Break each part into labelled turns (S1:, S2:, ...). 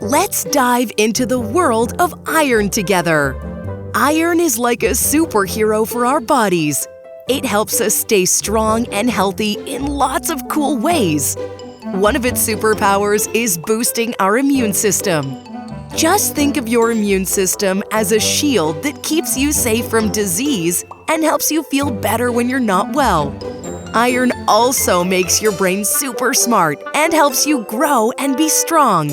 S1: Let's dive into the world of iron together. Iron is like a superhero for our bodies. It helps us stay strong and healthy in lots of cool ways. One of its superpowers is boosting our immune system. Just think of your immune system as a shield that keeps you safe from disease and helps you feel better when you're not well. Iron also makes your brain super smart and helps you grow and be strong.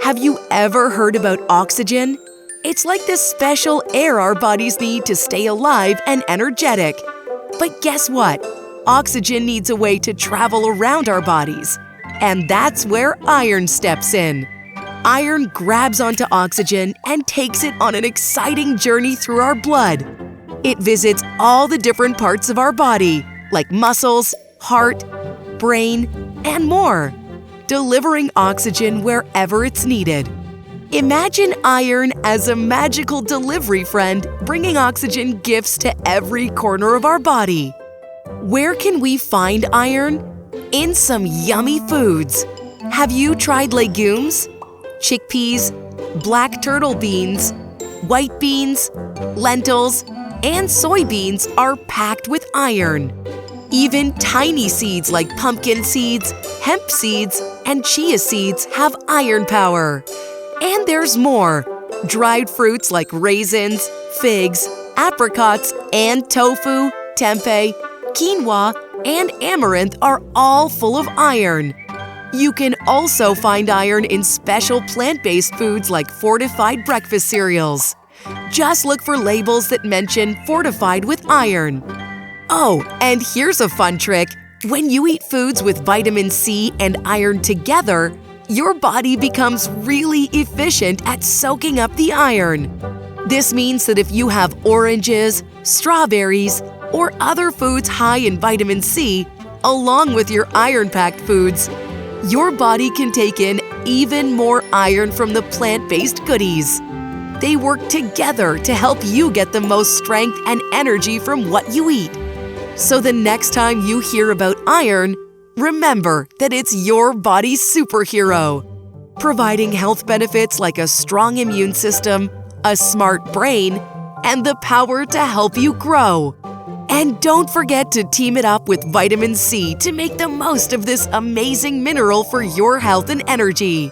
S1: Have you ever heard about oxygen? It's like the special air our bodies need to stay alive and energetic. But guess what? Oxygen needs a way to travel around our bodies. And that's where iron steps in. Iron grabs onto oxygen and takes it on an exciting journey through our blood. It visits all the different parts of our body, like muscles, heart, brain, and more, delivering oxygen wherever it's needed. Imagine iron as a magical delivery friend, bringing oxygen gifts to every corner of our body. Where can we find iron? In some yummy foods. Have you tried legumes? Chickpeas, black turtle beans, white beans, lentils, and soybeans are packed with iron. Even tiny seeds like pumpkin seeds, hemp seeds, and chia seeds have iron power. And there's more. Dried fruits like raisins, figs, apricots, and tofu, tempeh, quinoa, and amaranth are all full of iron. You can also find iron in special plant-based foods like fortified breakfast cereals. Just look for labels that mention fortified with iron. Oh, and here's a fun trick. When you eat foods with vitamin C and iron together, your body becomes really efficient at soaking up the iron. This means that if you have oranges, strawberries, or other foods high in vitamin C, along with your iron-packed foods, your body can take in even more iron from the plant-based goodies. They work together to help you get the most strength and energy from what you eat. So the next time you hear about iron, remember that it's your body's superhero, providing health benefits like a strong immune system, a smart brain, and the power to help you grow. And don't forget to team it up with vitamin C to make the most of this amazing mineral for your health and energy.